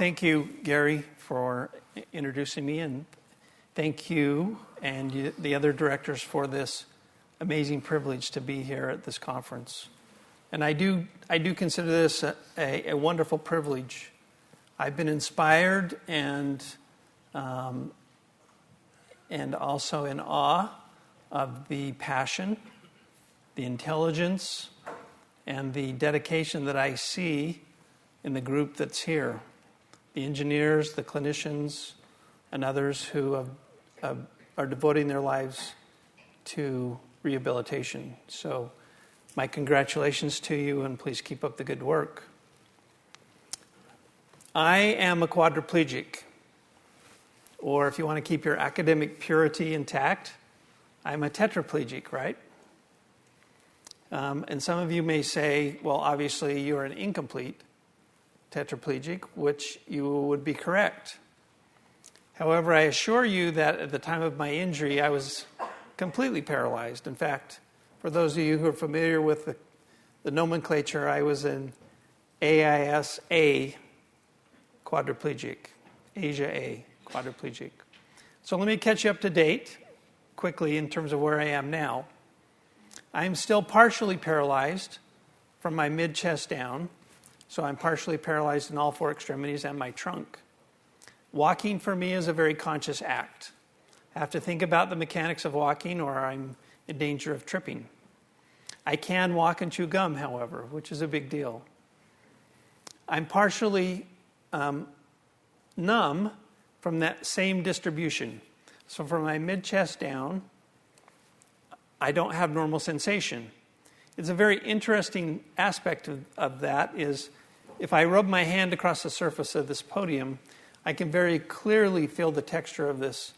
thank you, Gary, for introducing me, and thank you and the other directors for this amazing privilege to be here at this conference. And I do consider this a wonderful privilege. I've been inspired and also in awe of the passion, the intelligence, and the dedication that I see in the group that's here. The engineers, the clinicians, and others who are devoting their lives to rehabilitation. So my congratulations to you, and please keep up the good work. I am a quadriplegic, or if you want to keep your academic purity intact, I'm a tetraplegic, right? And some of you may say, well, obviously you're an incomplete tetraplegic, which you would be correct. However, I assure you that at the time of my injury, I was completely paralyzed. In fact, for those of you who are familiar with the nomenclature, I was an AIS-A quadriplegic, Asia-A quadriplegic. So let me catch you up to date quickly in terms of where I am now. I am still partially paralyzed from my mid-chest down, so I'm partially paralyzed in all four extremities and my trunk. Walking for me is a very conscious act. I have to think about the mechanics of walking or I'm in danger of tripping. I can walk and chew gum, however, which is a big deal. I'm partially numb from that same distribution. So from my mid-chest down, I don't have normal sensation. It's a very interesting aspect of that is if I rub my hand across the surface of this podium, I can very clearly feel the texture of this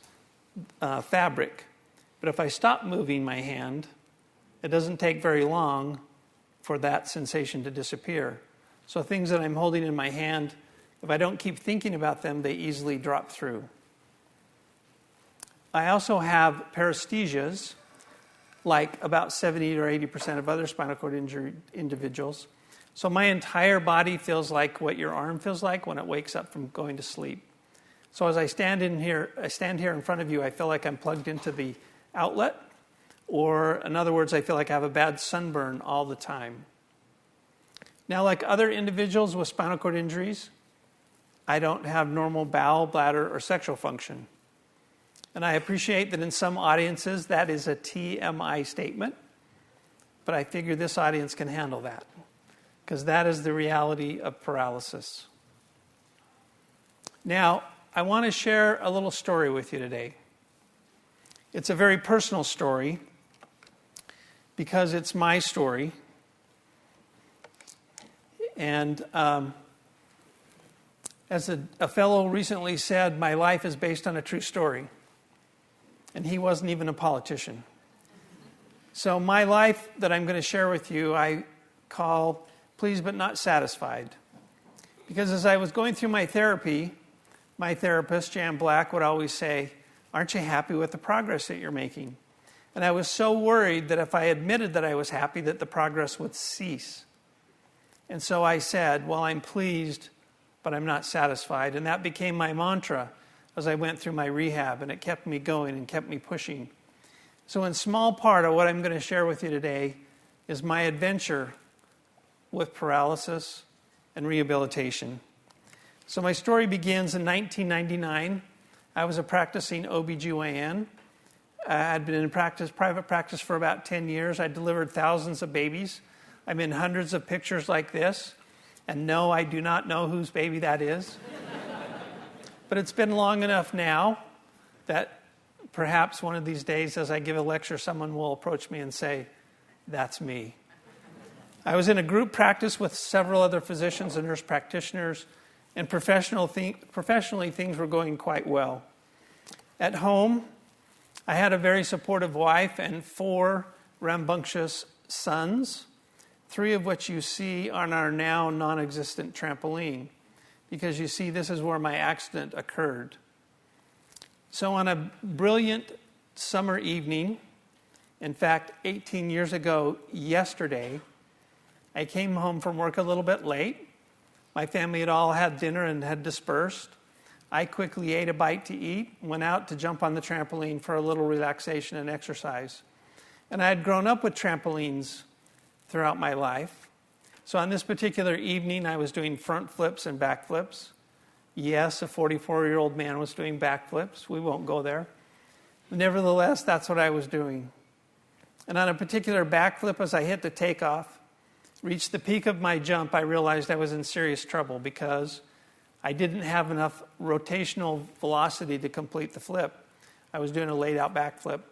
fabric. But if I stop moving my hand, it doesn't take very long for that sensation to disappear. So things that I'm holding in my hand, if I don't keep thinking about them, they easily drop through. I also have paresthesias, like about 70 or 80% of other spinal cord injury individuals. So my entire body feels like what your arm feels like when it wakes up from going to sleep. So as I stand here in front of you, I feel like I'm plugged into the outlet, or in other words, I feel like I have a bad sunburn all the time. Now, like other individuals with spinal cord injuries, I don't have normal bowel, bladder, or sexual function. And I appreciate that in some audiences that is a TMI statement, but I figure this audience can handle that because that is the reality of paralysis. Now, I want to share a little story with you today. It's a very personal story because it's my story. And as a fellow recently said, my life is based on a true story. And he wasn't even a politician. So my life that I'm going to share with you, I call Pleased But Not Satisfied. Because as I was going through my therapy, my therapist, Jan Black, would always say, aren't you happy with the progress that you're making? And I was so worried that if I admitted that I was happy, that the progress would cease. And so I said, well, I'm pleased, but I'm not satisfied. And that became my mantra as I went through my rehab, and it kept me going and kept me pushing. So in small part of what I'm going to share with you today is my adventure with paralysis and rehabilitation. So my story begins in 1999. I was a practicing OBGYN. I'd been in private practice for about 10 years. I delivered thousands of babies. I'm in hundreds of pictures like this. And no, I do not know whose baby that is. But it's been long enough now that perhaps one of these days as I give a lecture, someone will approach me and say, that's me. I was in a group practice with several other physicians and nurse practitioners, and professionally things were going quite well. At home, I had a very supportive wife and 4 rambunctious sons, 3 of which you see on our now non-existent trampoline. Because you see, this is where my accident occurred. So on a brilliant summer evening, in fact, 18 years ago yesterday, I came home from work a little bit late. My family had all had dinner and had dispersed. I quickly ate a bite to eat, went out to jump on the trampoline for a little relaxation and exercise. And I had grown up with trampolines throughout my life. So on this particular evening, I was doing front flips and back flips. Yes, a 44-year-old man was doing back flips. We won't go there. Nevertheless, that's what I was doing. And on a particular back flip, as I hit the takeoff, reached the peak of my jump, I realized I was in serious trouble because I didn't have enough rotational velocity to complete the flip. I was doing a laid-out back flip.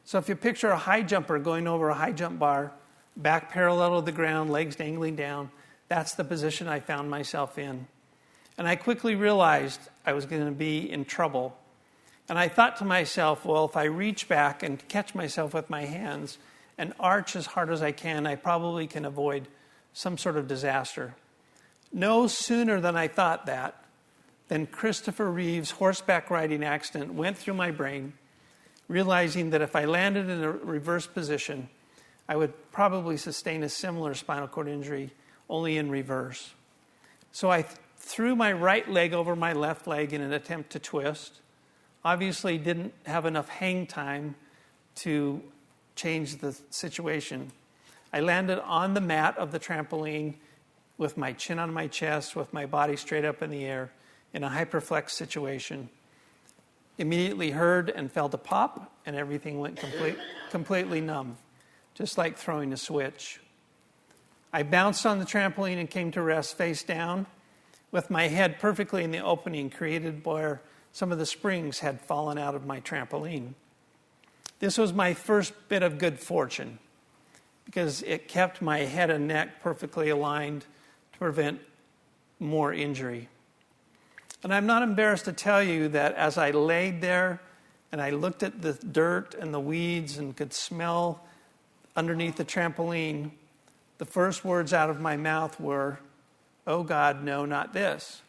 So if you picture a high jumper going over a high jump bar, back parallel to the ground, legs dangling down, that's the position I found myself in. And I quickly realized I was going to be in trouble. And I thought to myself, well, if I reach back and catch myself with my hands and arch as hard as I can, I probably can avoid some sort of disaster. No sooner than I thought that, than Christopher Reeve's horseback riding accident went through my brain, realizing that if I landed in a reverse position, I would probably sustain a similar spinal cord injury, only in reverse. So I threw my right leg over my left leg in an attempt to twist. Obviously didn't have enough hang time to change the situation. I landed on the mat of the trampoline with my chin on my chest, with my body straight up in the air, in a hyperflex situation. Immediately heard and felt a pop, and everything went completely numb, just like throwing a switch. I bounced on the trampoline and came to rest face down, with my head perfectly in the opening created where some of the springs had fallen out of my trampoline. This was my first bit of good fortune because it kept my head and neck perfectly aligned to prevent more injury. And I'm not embarrassed to tell you that as I laid there and I looked at the dirt and the weeds and could smell underneath the trampoline, the first words out of my mouth were, "Oh God, no, not this."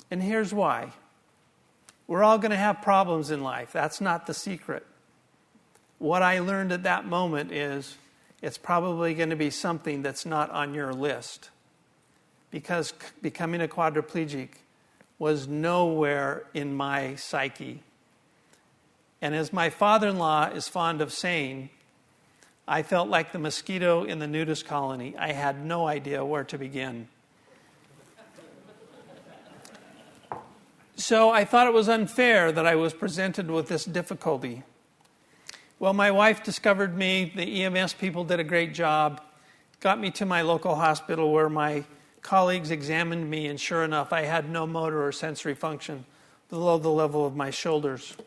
And here's why. We're all going to have problems in life. That's not the secret. What I learned at that moment is it's probably going to be something that's not on your list. Because becoming a quadriplegic was nowhere in my psyche. And as my father-in-law is fond of saying, I felt like the mosquito in the nudist colony. I had no idea where to begin. So I thought it was unfair that I was presented with this difficulty. Well, my wife discovered me. The EMS people did a great job, got me to my local hospital where my colleagues examined me, and sure enough, I had no motor or sensory function below the level of my shoulders.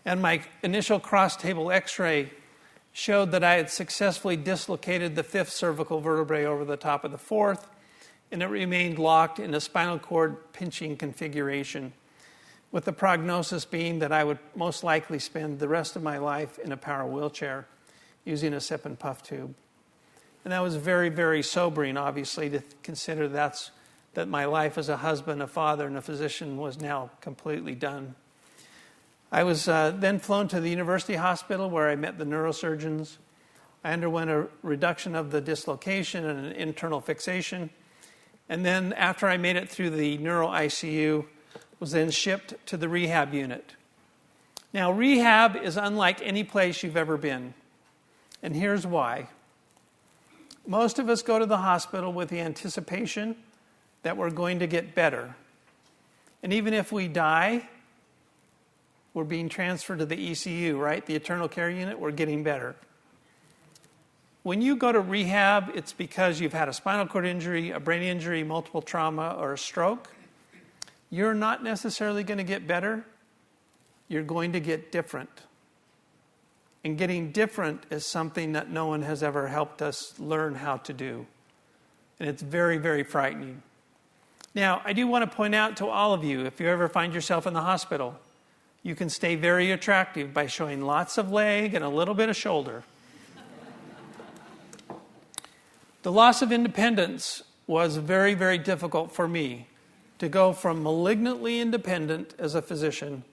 And my initial cross-table x-ray showed that I had successfully dislocated the fifth cervical vertebrae over the top of the fourth, and it remained locked in a spinal cord pinching configuration, with the prognosis being that I would most likely spend the rest of my life in a power wheelchair using a sip and puff tube. And that was very, very sobering, obviously, to consider that my life as a husband, a father, and a physician was now completely done. I was then flown to the university hospital where I met the neurosurgeons. I underwent a reduction of the dislocation and an internal fixation. And then after I made it through the neuro ICU, was then shipped to the rehab unit. Now, rehab is unlike any place you've ever been. And here's why. Most of us go to the hospital with the anticipation that we're going to get better. And even if we die, we're being transferred to the ECU, right? The Eternal Care Unit, we're getting better. When you go to rehab, it's because you've had a spinal cord injury, a brain injury, multiple trauma, or a stroke. You're not necessarily going to get better. You're going to get different. And getting different is something that no one has ever helped us learn how to do. And it's very, very frightening. Now, I do want to point out to all of you, if you ever find yourself in the hospital, you can stay very attractive by showing lots of leg and a little bit of shoulder. The loss of independence was very, very difficult for me to go from malignantly independent as a physician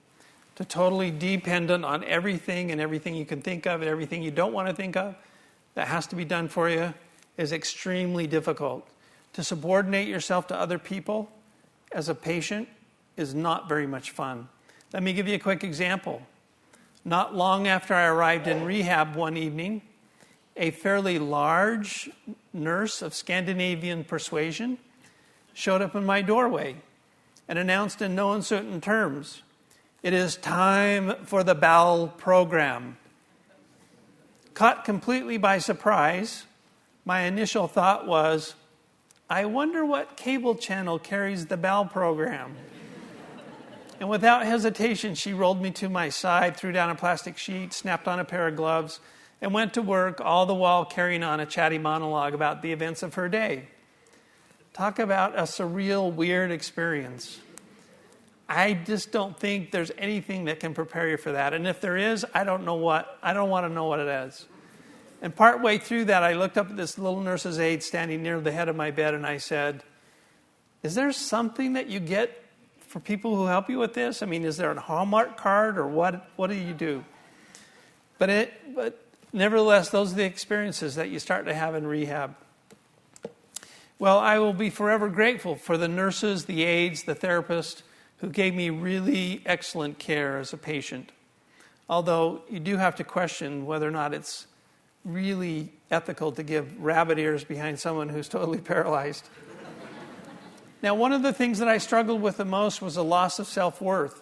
to totally dependent on everything and everything you can think of and everything you don't want to think of that has to be done for you is extremely difficult. To subordinate yourself to other people as a patient is not very much fun. Let me give you a quick example. Not long after I arrived in rehab one evening, a fairly large nurse of Scandinavian persuasion showed up in my doorway and announced in no uncertain terms, "It is time for the bowel program." Caught completely by surprise, my initial thought was, I wonder what cable channel carries the bowel program. And without hesitation, she rolled me to my side, threw down a plastic sheet, snapped on a pair of gloves, and went to work, all the while carrying on a chatty monologue about the events of her day. Talk about a surreal, weird experience. I just don't think there's anything that can prepare you for that. And if there is, I don't want to know what it is. And partway through that, I looked up at this little nurse's aide standing near the head of my bed, and I said, "Is there something that you get for people who help you with this? I mean, is there a Hallmark card, or what do you do?" But nevertheless, those are the experiences that you start to have in rehab. Well, I will be forever grateful for the nurses, the aides, the therapists who gave me really excellent care as a patient. Although you do have to question whether or not it's really ethical to give rabbit ears behind someone who's totally paralyzed. Now, one of the things that I struggled with the most was a loss of self-worth.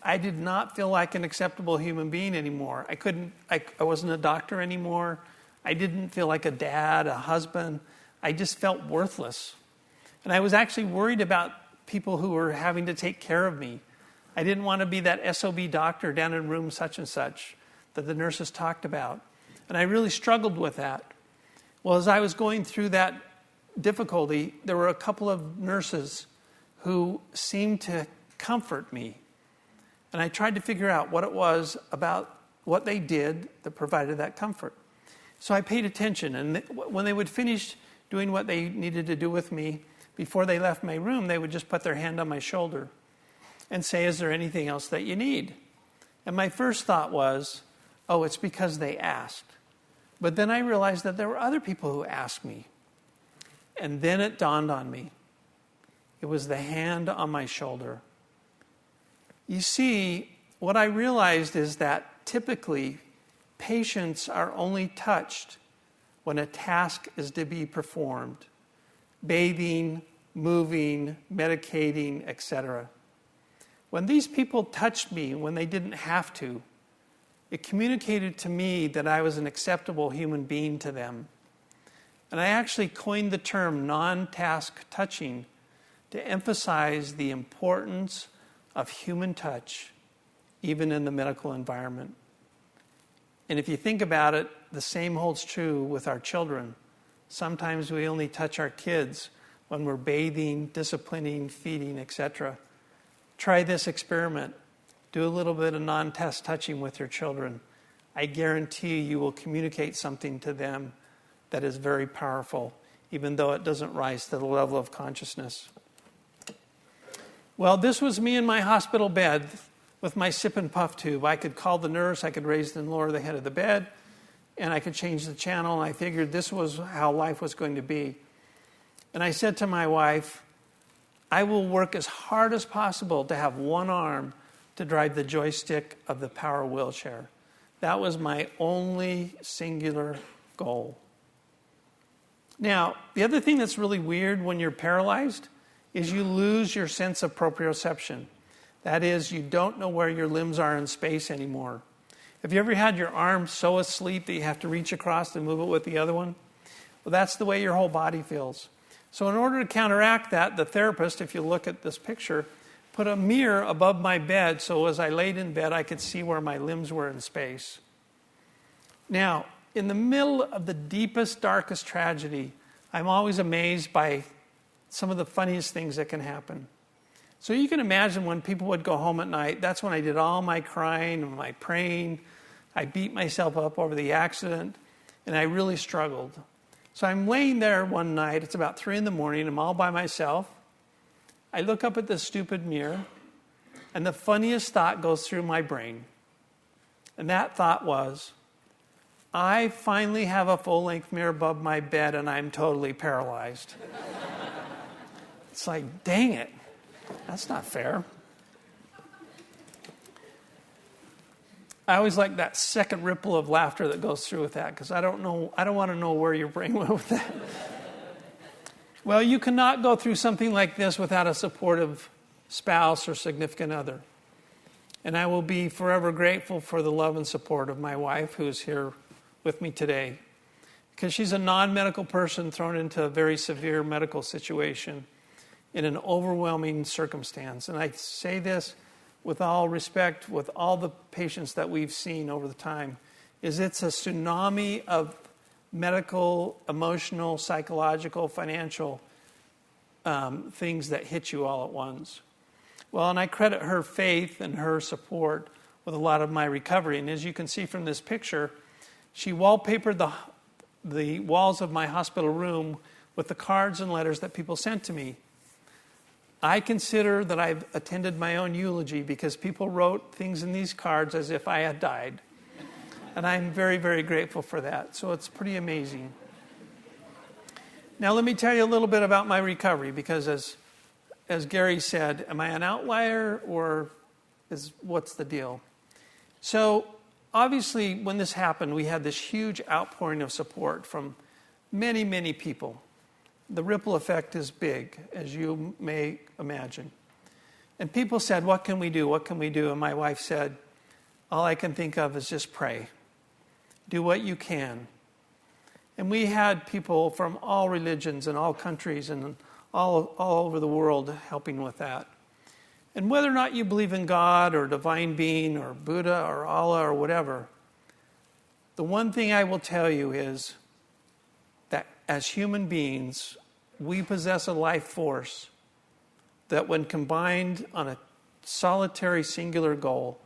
I did not feel like an acceptable human being anymore. I wasn't a doctor anymore. I didn't feel like a dad, a husband. I just felt worthless. And I was actually worried about people who were having to take care of me. I didn't want to be that SOB doctor down in room such and such that the nurses talked about. And I really struggled with that. Well, as I was going through that difficulty, there were a couple of nurses who seemed to comfort me. And I tried to figure out what it was about what they did that provided that comfort. So I paid attention. And when they would finish doing what they needed to do with me, before they left my room, they would just put their hand on my shoulder and say, "Is there anything else that you need?" And my first thought was, oh, it's because they asked. But then I realized that there were other people who asked me. And then it dawned on me. It was the hand on my shoulder. You see, what I realized is that typically patients are only touched when a task is to be performed. Bathing, moving, medicating, etc. When these people touched me when they didn't have to, it communicated to me that I was an acceptable human being to them. And I actually coined the term non-task touching to emphasize the importance of human touch, even in the medical environment. And if you think about it, the same holds true with our children. Sometimes we only touch our kids when we're bathing, disciplining, feeding, etc. Try this experiment. Do a little bit of non-task touching with your children. I guarantee you will communicate something to them that is very powerful, even though it doesn't rise to the level of consciousness. Well, this was me in my hospital bed with my sip and puff tube. I could call the nurse, I could raise and lower the head of the bed, and I could change the channel, and I figured this was how life was going to be. And I said to my wife, I will work as hard as possible to have one arm to drive the joystick of the power wheelchair. That was my only singular goal. Now, the other thing that's really weird when you're paralyzed is you lose your sense of proprioception. That is, you don't know where your limbs are in space anymore. Have you ever had your arm so asleep that you have to reach across and move it with the other one? Well, that's the way your whole body feels. So in order to counteract that, the therapist, if you look at this picture, put a mirror above my bed so as I laid in bed, I could see where my limbs were in space. Now, in the middle of the deepest, darkest tragedy, I'm always amazed by some of the funniest things that can happen. So you can imagine when people would go home at night, that's when I did all my crying and my praying. I beat myself up over the accident, and I really struggled. So I'm laying there one night, it's about 3 a.m, I'm all by myself. I look up at this stupid mirror, and the funniest thought goes through my brain. And that thought was, I finally have a full-length mirror above my bed and I'm totally paralyzed. It's like, dang it. That's not fair. I always like that second ripple of laughter that goes through with that, because I don't want to know where your brain went with that. Well, you cannot go through something like this without a supportive spouse or significant other. And I will be forever grateful for the love and support of my wife, who is here with me today, because she's a non-medical person thrown into a very severe medical situation in an overwhelming circumstance. And I say this with all respect, with all the patients that we've seen over the time, is it's a tsunami of medical, emotional, psychological, financial things that hit you all at once. Well, and I credit her faith and her support with a lot of my recovery. And as you can see from this picture, she wallpapered the walls of my hospital room with the cards and letters that people sent to me. I consider that I've attended my own eulogy because people wrote things in these cards as if I had died. And I'm very, very grateful for that. So it's pretty amazing. Now let me tell you a little bit about my recovery, because as Gary said, am I an outlier or what's the deal? So obviously when this happened, we had this huge outpouring of support from many, many people. The ripple effect is big, as you may imagine. And people said, what can we do? What can we do? And my wife said, all I can think of is just pray. Do what you can. And we had people from all religions and all countries and all over the world helping with that. And whether or not you believe in God or divine being or Buddha or Allah or whatever, the one thing I will tell you is that as human beings, we possess a life force that when combined on a solitary singular goal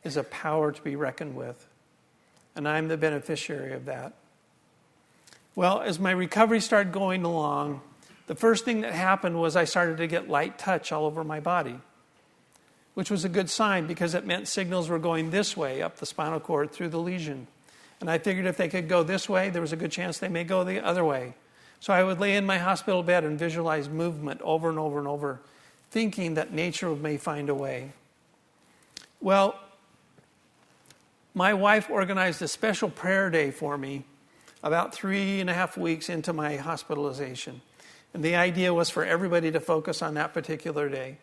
is a power to be reckoned with. And I'm the beneficiary of that. Well, as my recovery started going along, the first thing that happened was I started to get light touch all over my body, which was a good sign because it meant signals were going this way up the spinal cord through the lesion. And I figured if they could go this way, there was a good chance they may go the other way. So I would lay in my hospital bed and visualize movement over and over and over, thinking that nature may find a way. Well, my wife organized a special prayer day for me about 3.5 weeks into my hospitalization. And the idea was for everybody to focus on that particular day.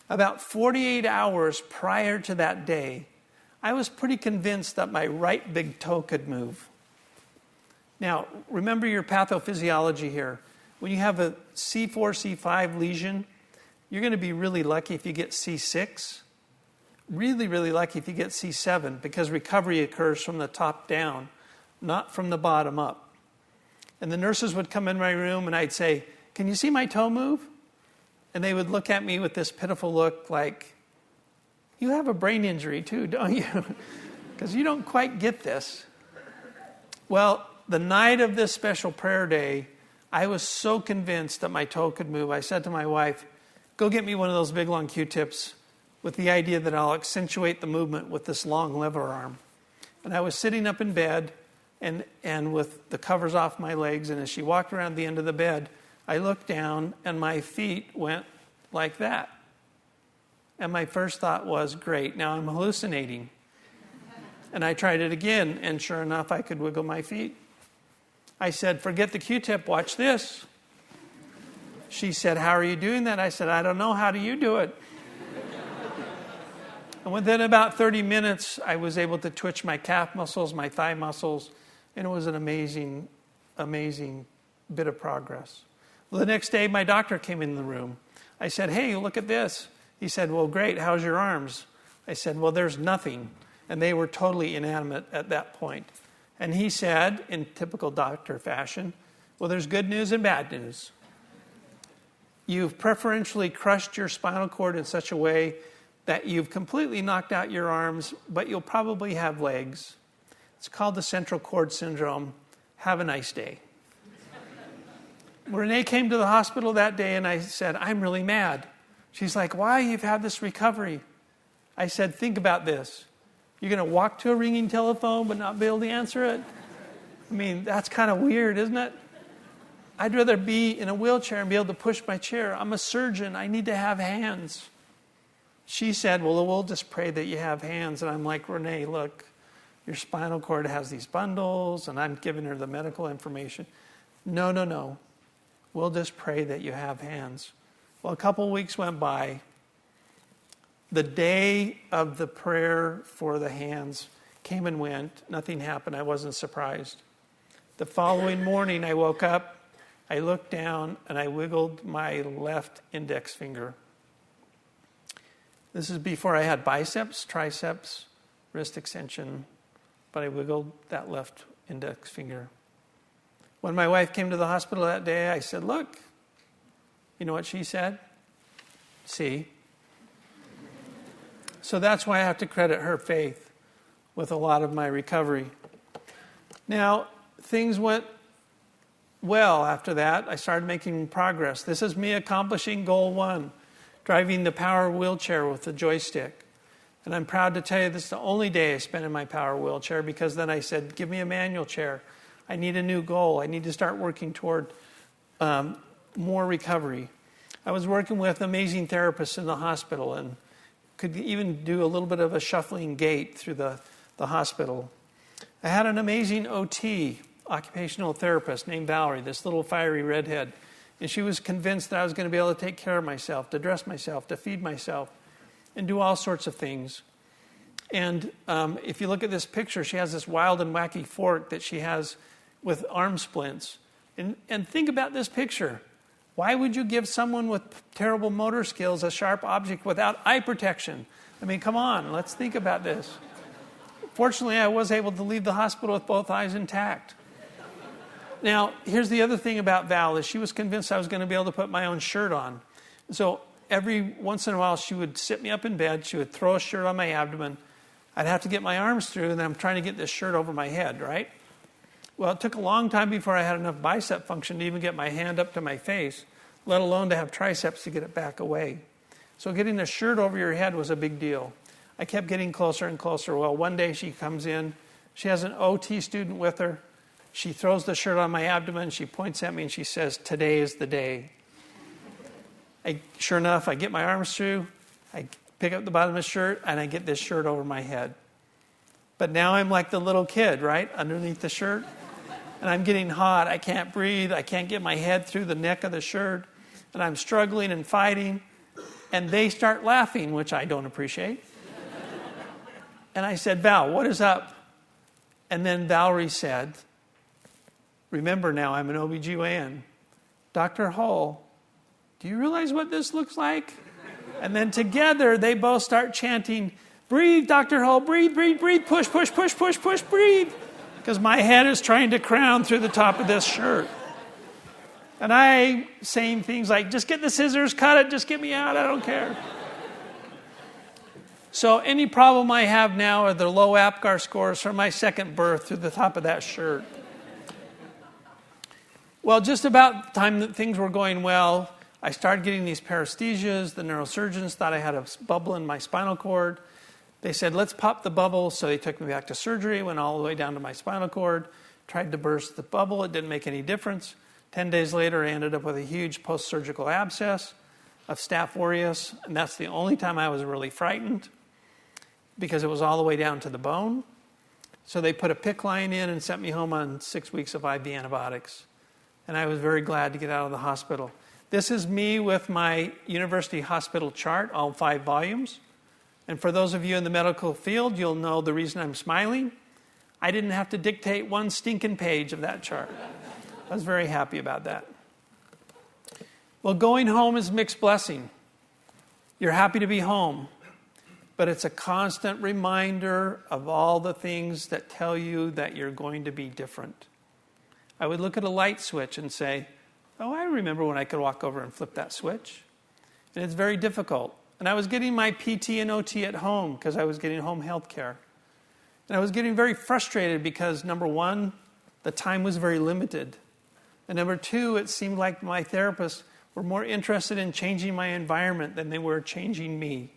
About 48 hours prior to that day, I was pretty convinced that my right big toe could move. Now, remember your pathophysiology here. When you have a C4, C5 lesion, you're going to be really lucky if you get C6. Really, really lucky if you get C7, because recovery occurs from the top down, not from the bottom up. And the nurses would come in my room and I'd say, can you see my toe move? And they would look at me with this pitiful look like, you have a brain injury too, don't you? Because you don't quite get this. Well, the night of this special prayer day, I was so convinced that my toe could move. I said to my wife, go get me one of those big long Q-tips with the idea that I'll accentuate the movement with this long lever arm. And I was sitting up in bed and with the covers off my legs. And as she walked around the end of the bed, I looked down and my feet went like that. And my first thought was, great, now I'm hallucinating. And I tried it again, and sure enough, I could wiggle my feet. I said, forget the Q-tip, watch this. She said, how are you doing that? I said, I don't know, how do you do it? And within about 30 minutes, I was able to twitch my calf muscles, my thigh muscles, and it was an amazing, amazing bit of progress. Well, the next day, my doctor came in the room. I said, hey, look at this. He said, well, great, how's your arms? I said, well, there's nothing. And they were totally inanimate at that point. And he said, in typical doctor fashion, well, there's good news and bad news. You've preferentially crushed your spinal cord in such a way that you've completely knocked out your arms, but you'll probably have legs. It's called the central cord syndrome. Have a nice day. Renee came to the hospital that day and I said, I'm really mad. She's like, why? You've had this recovery. I said, think about this. You're going to walk to a ringing telephone but not be able to answer it? I mean, that's kind of weird, isn't it? I'd rather be in a wheelchair and be able to push my chair. I'm a surgeon. I need to have hands. She said, well, we'll just pray that you have hands. And I'm like, Renee, look, your spinal cord has these bundles, and I'm giving her the medical information. No. We'll just pray that you have hands. Well, a couple of weeks went by. The day of the prayer for the hands came and went. Nothing happened. I wasn't surprised. The following morning, I woke up, I looked down, and I wiggled my left index finger. This is before I had biceps, triceps, wrist extension, but I wiggled that left index finger. When my wife came to the hospital that day, I said, look, you know what she said? See? So that's why I have to credit her faith with a lot of my recovery. Now, things went well after that. I started making progress. This is me accomplishing goal 1, driving the power wheelchair with the joystick. And I'm proud to tell you this is the only day I spent in my power wheelchair, because then I said, give me a manual chair. I need a new goal. I need to start working toward more recovery. I was working with amazing therapists in the hospital and could even do a little bit of a shuffling gait through the hospital. I had an amazing OT, occupational therapist, named Valerie, this little fiery redhead. And she was convinced that I was going to be able to take care of myself, to dress myself, to feed myself, and do all sorts of things. And if you look at this picture, she has this wild and wacky fork that she has with arm splints. And think about this picture. Why would you give someone with terrible motor skills a sharp object without eye protection? I mean, come on, let's think about this. Fortunately, I was able to leave the hospital with both eyes intact. Now, here's the other thing about Val, is she was convinced I was going to be able to put my own shirt on. So every once in a while, she would sit me up in bed, she would throw a shirt on my abdomen, I'd have to get my arms through, and then I'm trying to get this shirt over my head, right? Well, it took a long time before I had enough bicep function to even get my hand up to my face, let alone to have triceps to get it back away. So getting the shirt over your head was a big deal. I kept getting closer and closer. Well, one day she comes in. She has an OT student with her. She throws the shirt on my abdomen. She points at me and she says, today is the day. Sure enough, I get my arms through. I pick up the bottom of the shirt and I get this shirt over my head. But now I'm like the little kid, right, underneath the shirt. And I'm getting hot. I can't breathe. I can't get my head through the neck of the shirt. And I'm struggling and fighting. And they start laughing, which I don't appreciate. And I said, Val, what is up? And then Valerie said, remember now, I'm an OBGYN. Dr. Hull, do you realize what this looks like? And then together, they both start chanting, breathe, Dr. Hull, breathe, breathe, breathe, push, push, push, push, push, breathe. Because my head is trying to crown through the top of this shirt. And I saying things like, just get the scissors, cut it, just get me out, I don't care. So any problem I have now are the low APGAR scores from my second birth through the top of that shirt. Well, just about the time that things were going well, I started getting these paresthesias. The neurosurgeons thought I had a bubble in my spinal cord. They said, let's pop the bubble. So they took me back to surgery, went all the way down to my spinal cord, tried to burst the bubble. It didn't make any difference. 10 days later, I ended up with a huge post-surgical abscess of Staph aureus. And that's the only time I was really frightened, because it was all the way down to the bone. So they put a PICC line in and sent me home on 6 weeks of IV antibiotics. And I was very glad to get out of the hospital. This is me with my university hospital chart, all 5 volumes. And for those of you in the medical field, you'll know the reason I'm smiling. I didn't have to dictate one stinking page of that chart. I was very happy about that. Well, going home is mixed blessing. You're happy to be home, but it's a constant reminder of all the things that tell you that you're going to be different. I would look at a light switch and say, oh, I remember when I could walk over and flip that switch. And it's very difficult. And I was getting my PT and OT at home because I was getting home health care. And I was getting very frustrated because, number one, the time was very limited. And number two, it seemed like my therapists were more interested in changing my environment than they were changing me.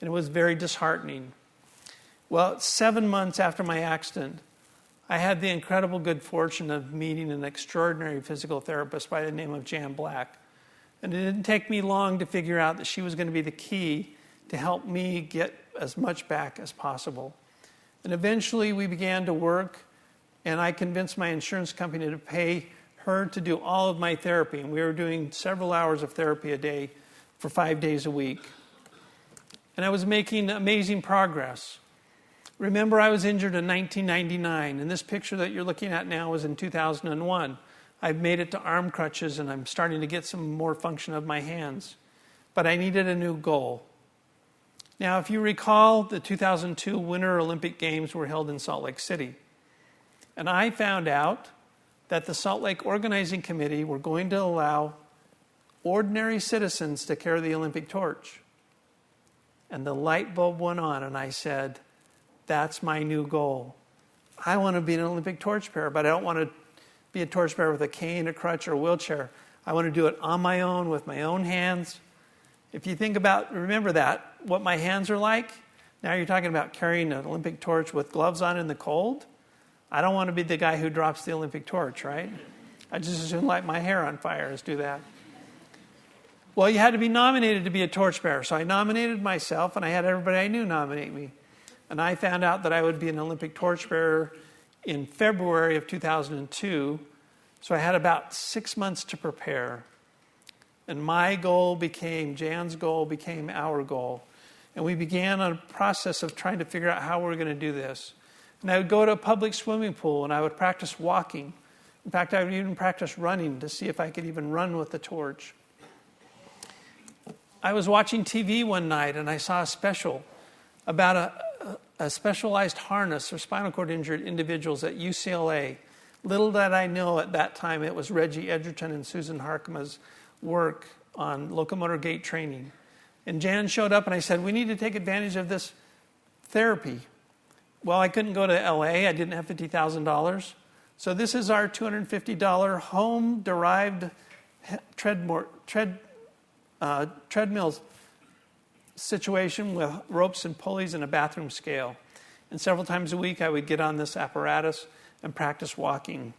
And it was very disheartening. Well, 7 months after my accident, I had the incredible good fortune of meeting an extraordinary physical therapist by the name of Jan Black. And it didn't take me long to figure out that she was going to be the key to help me get as much back as possible. And eventually we began to work, and I convinced my insurance company to pay her to do all of my therapy. And we were doing several hours of therapy a day for 5 days a week. And I was making amazing progress. Remember, I was injured in 1999, and this picture that you're looking at now was in 2001. I've made it to arm crutches, and I'm starting to get some more function of my hands. But I needed a new goal. Now, if you recall, the 2002 Winter Olympic Games were held in Salt Lake City. And I found out that the Salt Lake Organizing Committee were going to allow ordinary citizens to carry the Olympic torch. And the light bulb went on, and I said, that's my new goal. I want to be an Olympic torchbearer, but I don't want to be a torchbearer with a cane, a crutch, or a wheelchair. I want to do it on my own, with my own hands. If you think about, remember that, what my hands are like. Now you're talking about carrying an Olympic torch with gloves on in the cold. I don't want to be the guy who drops the Olympic torch, right? I just as soon light my hair on fire as do that. Well, you had to be nominated to be a torchbearer. So I nominated myself, and I had everybody I knew nominate me. And I found out that I would be an Olympic torchbearer in February of 2002. So I had about 6 months to prepare. And my goal became, Jan's goal became our goal. And we began a process of trying to figure out how we were going to do this. And I would go to a public swimming pool, and I would practice walking. In fact, I would even practice running to see if I could even run with the torch. I was watching TV one night, and I saw a special about a specialized harness for spinal cord injured individuals at UCLA. Little did I know at that time it was Reggie Edgerton and Susan Harkema's work on locomotor gait training. And Jan showed up, and I said, we need to take advantage of this therapy. Well, I couldn't go to LA. I didn't have $50,000. So this is our $250 home-derived treadmill situation with ropes and pulleys and a bathroom scale. And several times a week, I would get on this apparatus and practice walking.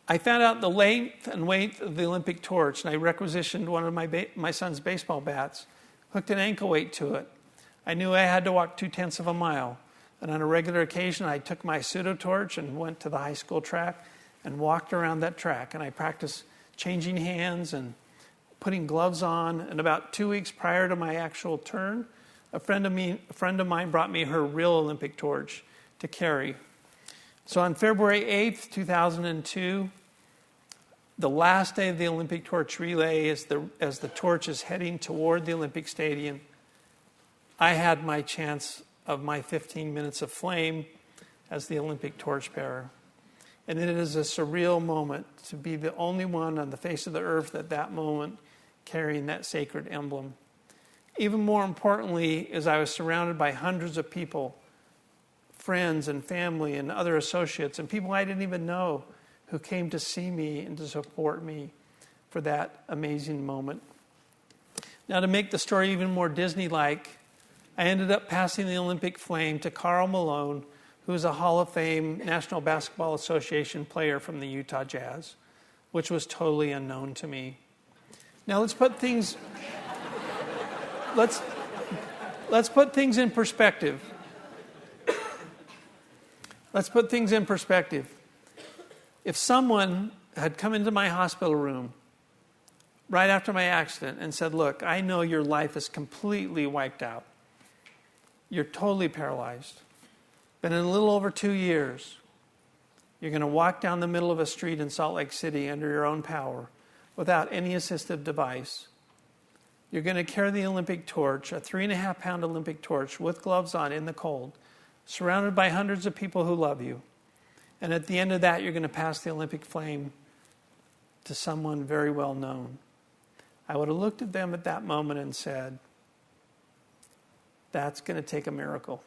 I found out the length and weight of the Olympic torch, and I requisitioned one of my son's baseball bats, hooked an ankle weight to it. I knew I had to walk 0.2 of a mile. And on a regular occasion, I took my pseudo-torch and went to the high school track and walked around that track. And I practiced changing hands and putting gloves on. And about 2 weeks prior to my actual turn, a friend of mine brought me her real Olympic torch to carry. So on February 8th, 2002, the last day of the Olympic torch relay, as the torch is heading toward the Olympic Stadium, I had my chance of my 15 minutes of flame as the Olympic torchbearer. And it is a surreal moment to be the only one on the face of the earth at that moment carrying that sacred emblem. Even more importantly, as I was surrounded by hundreds of people, friends and family and other associates and people I didn't even know who came to see me and to support me for that amazing moment. Now, to make the story even more Disney-like, I ended up passing the Olympic flame to Karl Malone, who is a Hall of Fame National Basketball Association player from the Utah Jazz, which was totally unknown to me. Now let's put things in perspective. Let's put things in perspective. If someone had come into my hospital room right after my accident and said, look, I know your life is completely wiped out. You're totally paralyzed. But in a little over 2 years, you're going to walk down the middle of a street in Salt Lake City under your own power without any assistive device. You're going to carry the Olympic torch, a 3.5-pound Olympic torch with gloves on in the cold, surrounded by hundreds of people who love you. And at the end of that, you're going to pass the Olympic flame to someone very well known. I would have looked at them at that moment and said, that's going to take a miracle.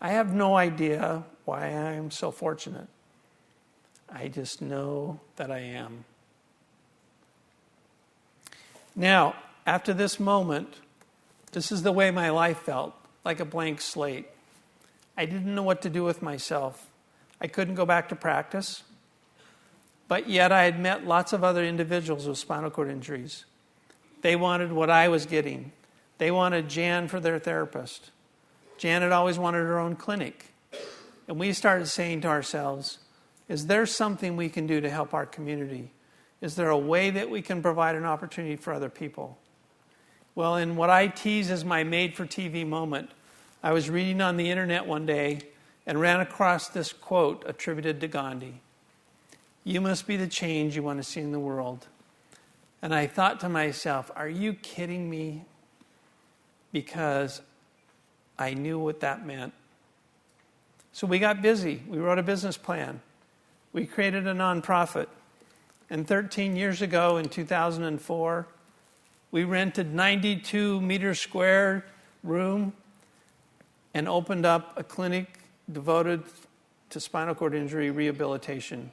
I have no idea why I am so fortunate. I just know that I am. Now, after this moment, This is the way my life felt, like a blank slate. I didn't know what to do with myself. I couldn't go back to practice, but yet I had met lots of other individuals with spinal cord injuries. They wanted what I was getting. They wanted Jan for their therapist. Jan had always wanted her own clinic. And we started saying to ourselves, is there something we can do to help our community? Is there a way that we can provide an opportunity for other people? Well, in what I tease as my made-for-TV moment, I was reading on the internet one day and ran across this quote attributed to Gandhi. You must be the change you want to see in the world. And I thought to myself, are you kidding me? Because I knew what that meant. So we got busy. We wrote a business plan. We created a nonprofit. And 13 years ago, in 2004, we rented 92 meters square room and opened up a clinic devoted to spinal cord injury rehabilitation.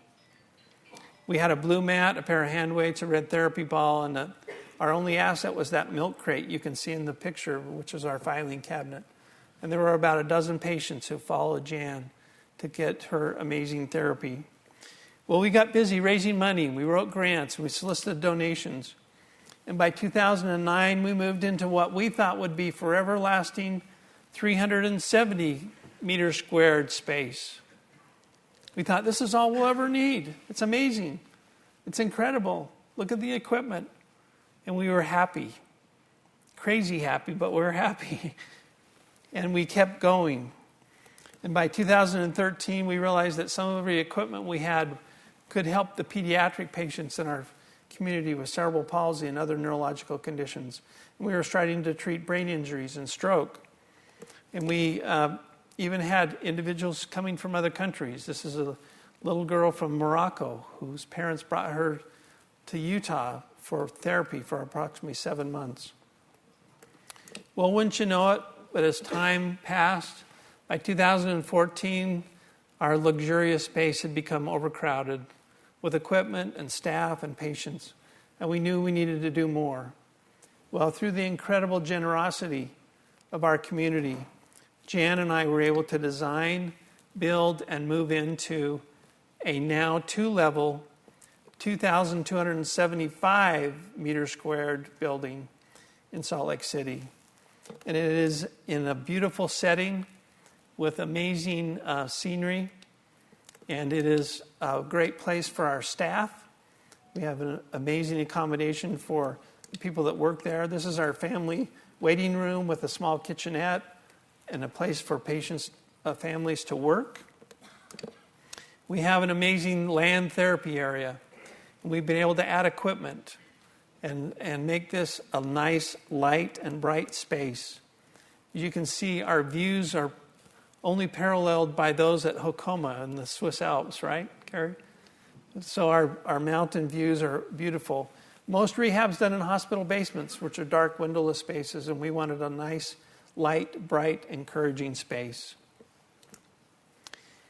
We had a blue mat, a pair of hand weights, a red therapy ball, and our only asset was that milk crate you can see in the picture, which is our filing cabinet. And there were about a dozen patients who followed Jan to get her amazing therapy. Well, we got busy raising money. We wrote grants. We solicited donations. And by 2009, we moved into what we thought would be forever lasting 370 meters squared space. We thought, this is all we'll ever need. It's amazing. It's incredible. Look at the equipment. And we were happy. Crazy happy, but we were happy. And we kept going. And by 2013, we realized that some of the equipment we had could help the pediatric patients in our community with cerebral palsy and other neurological conditions. And we were starting to treat brain injuries and stroke. And we even had individuals coming from other countries. This is a little girl from Morocco whose parents brought her to Utah for therapy for approximately 7 months. Well, wouldn't you know it, but as time passed, by 2014, our luxurious space had become overcrowded with equipment and staff and patients, and we knew we needed to do more. Well, through the incredible generosity of our community, Jan and I were able to design, build, and move into a now 2-level, 2,275 meter squared building in Salt Lake City. And it is in a beautiful setting with amazing scenery. And it is a great place for our staff. We have an amazing accommodation for the people that work there. This is our family waiting room with a small kitchenette and a place for patients, families to work. We have an amazing land therapy area. We've been able to add equipment and make this a nice, light, and bright space. As you can see, our views are only paralleled by those at Hokoma in the Swiss Alps, right, Carrie? So our mountain views are beautiful. Most rehab's done in hospital basements, which are dark, windowless spaces, and we wanted a nice, light, bright, encouraging space.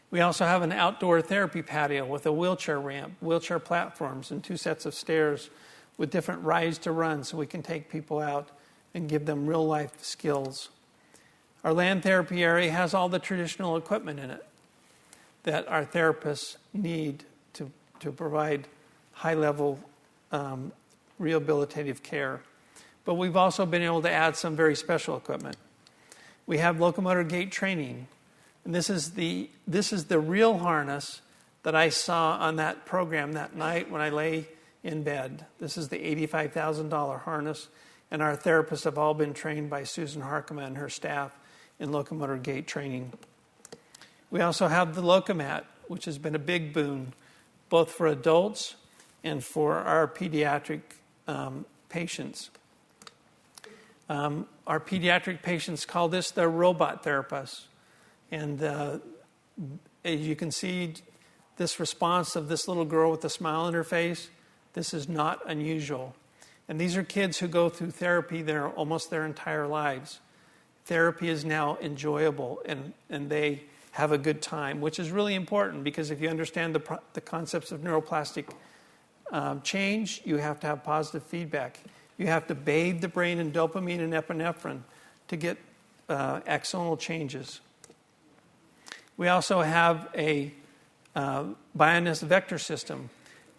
We also have an outdoor therapy patio with a wheelchair ramp, wheelchair platforms, and 2 sets of stairs with different rides to run so we can take people out and give them real-life skills. Our land therapy area has all the traditional equipment in it that our therapists need to provide high-level rehabilitative care. But we've also been able to add some very special equipment. We have locomotor gait training. And this is the real harness that I saw on that program that night when I lay in bed. This is the $85,000 harness, and our therapists have all been trained by Susan Harkema and her staff in locomotor gait training. We also have the Locomat, which has been a big boon, both for adults and for our pediatric patients. Our pediatric patients call this their robot therapist. And as you can see, this response of this little girl with a smile on her face, this is not unusual. And these are kids who go through therapy almost their entire lives. Therapy is now enjoyable, and they have a good time, which is really important because if you understand the concepts of neuroplastic change, you have to have positive feedback. You have to bathe the brain in dopamine and epinephrine to get axonal changes. We also have a Bioness vector system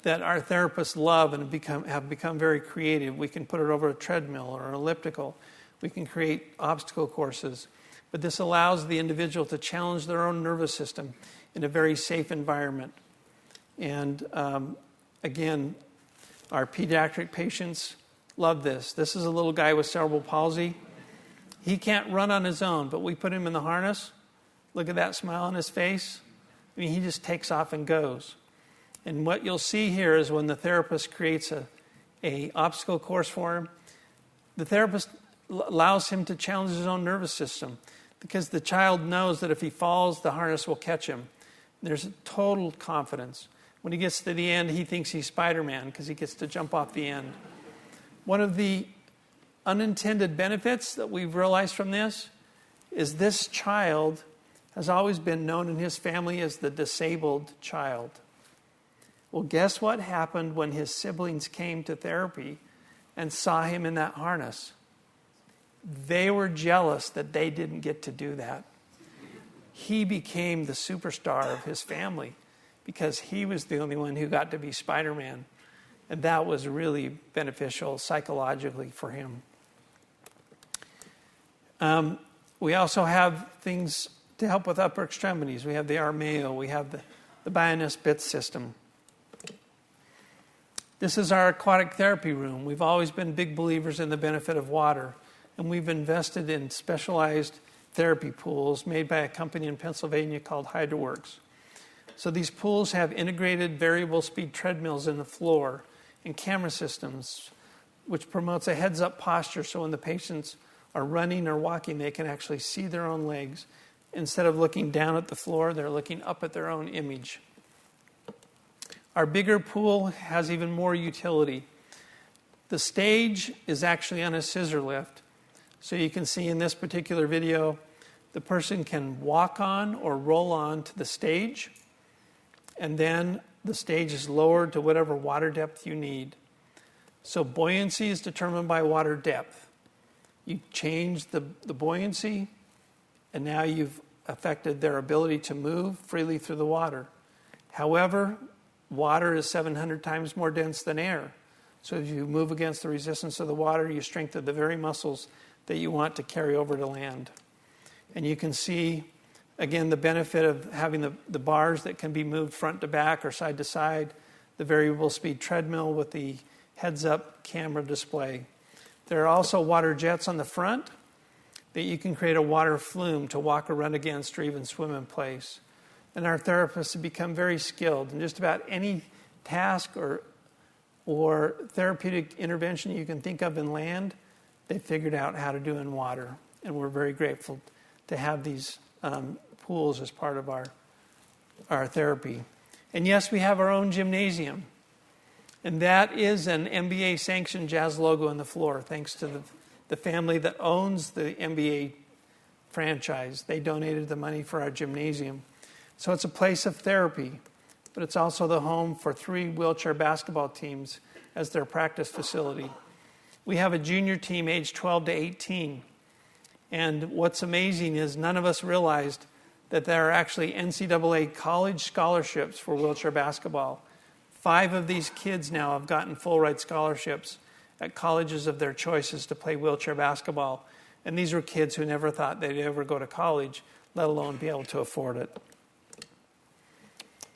that our therapists love and have become very creative. We can put it over a treadmill or an elliptical. We can create obstacle courses. But this allows the individual to challenge their own nervous system in a very safe environment. And again, our pediatric patients love this. This is a little guy with cerebral palsy. He can't run on his own, but we put him in the harness. Look at that smile on his face. I mean, he just takes off and goes. And what you'll see here is when the therapist creates a obstacle course for him, the therapist allows him to challenge his own nervous system because the child knows that if he falls, the harness will catch him. There's total confidence. When he gets to the end, he thinks he's Spider-Man because he gets to jump off the end. One of the unintended benefits that we've realized from this is this child has always been known in his family as the disabled child. Well, guess what happened when his siblings came to therapy and saw him in that harness? They were jealous that they didn't get to do that. He became the superstar of his family because he was the only one who got to be Spider-Man. And that was really beneficial psychologically for him. We also have things to help with upper extremities. We have the Armeo. We have the Bioness Bit system. This is our aquatic therapy room. We've always been big believers in the benefit of water, and we've invested in specialized therapy pools made by a company in Pennsylvania called Rehabweek. So these pools have integrated variable speed treadmills in the floor and camera systems, which promotes a heads-up posture so when the patients are running or walking, they can actually see their own legs. Instead of looking down at the floor, they're looking up at their own image. Our bigger pool has even more utility. The stage is actually on a scissor lift. So you can see in this particular video, the person can walk on or roll on to the stage, and then the stage is lowered to whatever water depth you need. So buoyancy is determined by water depth. You change the buoyancy, and now you've affected their ability to move freely through the water. However, water is 700 times more dense than air. So if you move against the resistance of the water, you strengthen the very muscles that you want to carry over to land. And you can see, again, the benefit of having the bars that can be moved front to back or side to side, the variable speed treadmill with the heads-up camera display. There are also water jets on the front that you can create a water flume to walk or run against or even swim in place. And our therapists have become very skilled in just about any task or therapeutic intervention you can think of in land, they figured out how to do in water. And we're very grateful to have these pools as part of our therapy. And yes, we have our own gymnasium. And that is an NBA-sanctioned jazz logo on the floor, thanks to the family that owns the NBA franchise. They donated the money for our gymnasium. So it's a place of therapy, but it's also the home for 3 wheelchair basketball teams as their practice facility. We have a junior team aged 12 to 18. And what's amazing is none of us realized that there are actually NCAA college scholarships for wheelchair basketball. 5 of these kids now have gotten full ride scholarships at colleges of their choices to play wheelchair basketball. And these were kids who never thought they'd ever go to college, let alone be able to afford it.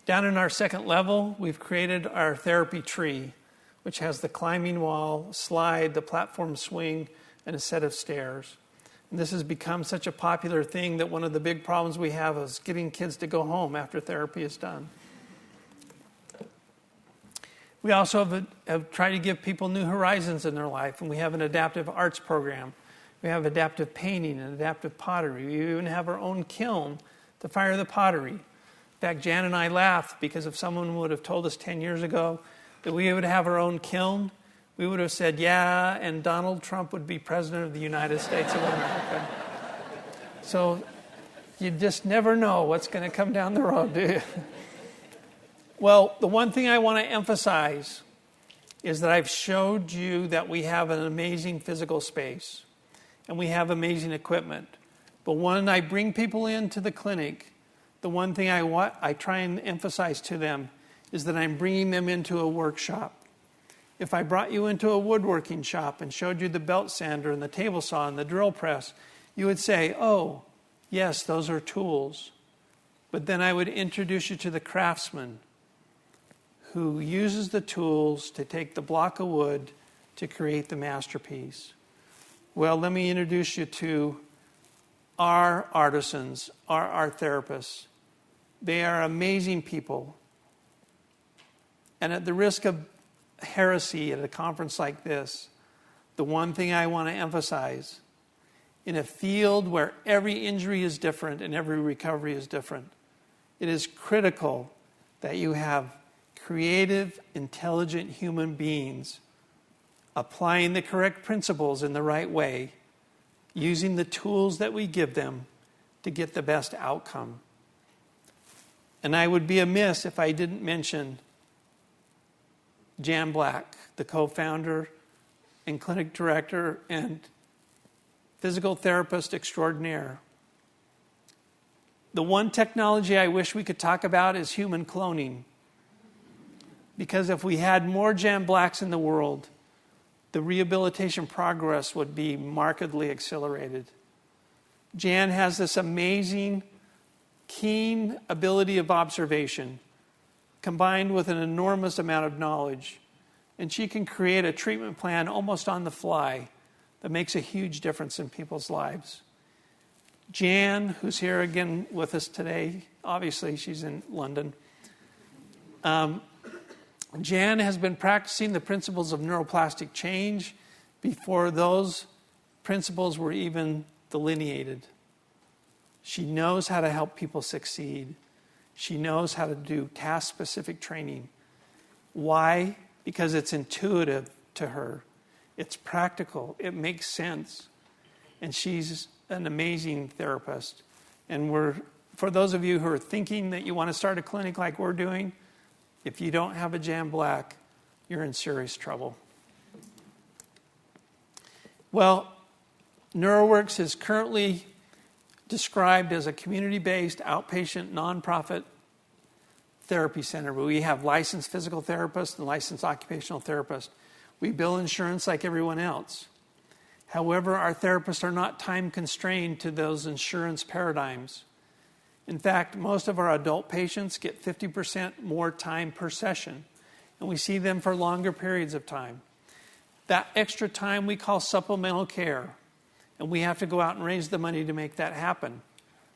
Down in our second level, we've created our therapy tree, which has the climbing wall, slide, the platform swing, and a set of stairs. And this has become such a popular thing that one of the big problems we have is getting kids to go home after therapy is done. We also have tried to give people new horizons in their life, and we have an adaptive arts program. We have adaptive painting and adaptive pottery. We even have our own kiln to fire the pottery. In fact, Jan and I laughed because if someone would have told us 10 years ago that we would have our own kiln, we would have said, yeah, and Donald Trump would be president of the United States of America. So you just never know what's going to come down the road, do you? Well, the one thing I want to emphasize is that I've showed you that we have an amazing physical space. and we have amazing equipment. But when I bring people into the clinic, the one thing I try and emphasize to them is that I'm bringing them into a workshop. If I brought you into a woodworking shop and showed you the belt sander and the table saw and the drill press, you would say, oh, yes, those are tools. But then I would introduce you to the craftsman who uses the tools to take the block of wood to create the masterpiece. Well, let me introduce you to our artisans, our therapists. They are amazing people. And at the risk of heresy at a conference like this, the one thing I want to emphasize, in a field where every injury is different and every recovery is different, it is critical that you have creative, intelligent human beings applying the correct principles in the right way, using the tools that we give them to get the best outcome. And I would be amiss if I didn't mention Jan Black, the co-founder and clinic director and physical therapist extraordinaire. The one technology I wish we could talk about is human cloning. Because if we had more Jan Blacks in the world, the rehabilitation progress would be markedly accelerated. Jan has this amazing, keen ability of observation combined with an enormous amount of knowledge. And she can create a treatment plan almost on the fly that makes a huge difference in people's lives. Jan, who's here again with us today, obviously she's in London. Jan has been practicing the principles of neuroplastic change before those principles were even delineated. She knows how to help people succeed. She knows how to do task-specific training. Why? Because it's intuitive to her. It's practical. It makes sense. And she's an amazing therapist. And for those of you who are thinking that you want to start a clinic like we're doing, if you don't have a Jan Black, you're in serious trouble. Well, NeuroWorks is currently described as a community-based, outpatient, nonprofit therapy center where we have licensed physical therapists and licensed occupational therapists. We bill insurance like everyone else. However, our therapists are not time constrained to those insurance paradigms. In fact, most of our adult patients get 50% more time per session, and we see them for longer periods of time. That extra time we call supplemental care, and we have to go out and raise the money to make that happen.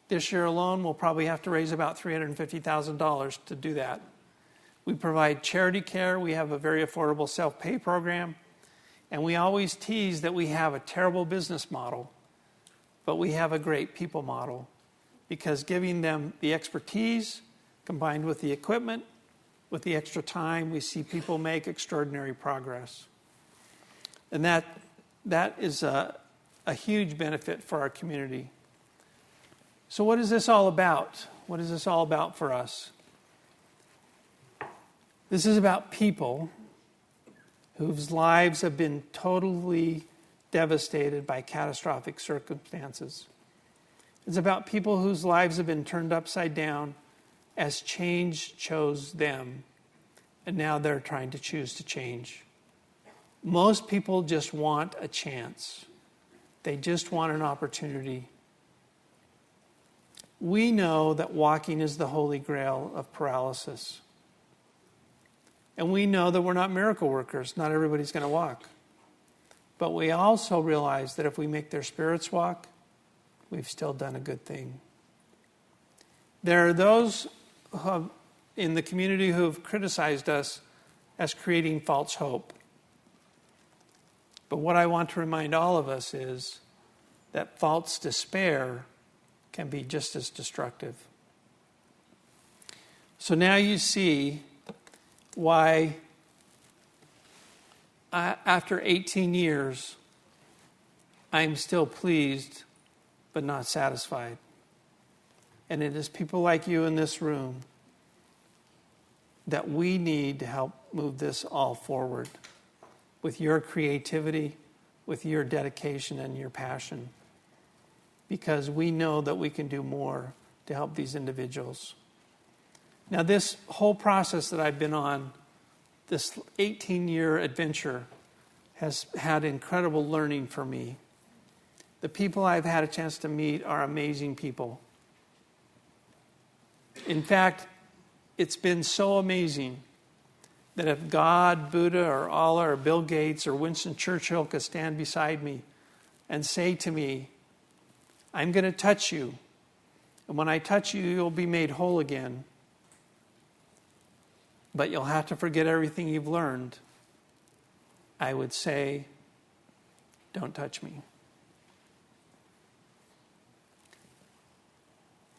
This year alone, we'll probably have to raise about $350,000 to do that. We provide charity care. We have a very affordable self-pay program, and we always tease that we have a terrible business model, but we have a great people model. Because giving them the expertise combined with the equipment, with the extra time, we see people make extraordinary progress. And that is a huge benefit for our community. So what is this all about? What is this all about for us? This is about people whose lives have been totally devastated by catastrophic circumstances. It's about people whose lives have been turned upside down as change chose them, and now they're trying to choose to change. Most people just want a chance. They just want an opportunity. We know that walking is the holy grail of paralysis. And we know that we're not miracle workers. Not everybody's going to walk. But we also realize that if we make their spirits walk, we've still done a good thing. There are those in the community who have criticized us as creating false hope. But what I want to remind all of us is that false despair can be just as destructive. So now you see why after 18 years, I'm still pleased but not satisfied. And it is people like you in this room that we need to help move this all forward with your creativity, with your dedication and your passion, because we know that we can do more to help these individuals. Now, this whole process that I've been on, this 18-year adventure, has had incredible learning for me. The people I've had a chance to meet are amazing people. In fact, it's been so amazing that if God, Buddha, or Allah, or Bill Gates, or Winston Churchill could stand beside me and say to me, I'm going to touch you, and when I touch you, you'll be made whole again. But you'll have to forget everything you've learned. I would say, don't touch me.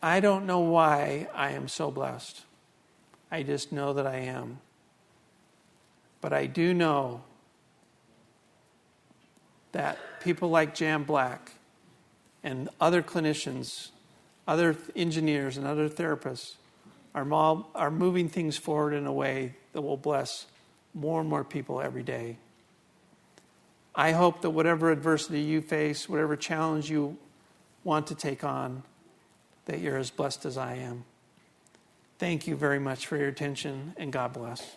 I don't know why I am so blessed. I just know that I am. But I do know that people like Jan Black and other clinicians, other engineers and other therapists are moving things forward in a way that will bless more and more people every day. I hope that whatever adversity you face, whatever challenge you want to take on, that you're as blessed as I am. Thank you very much for your attention, and God bless.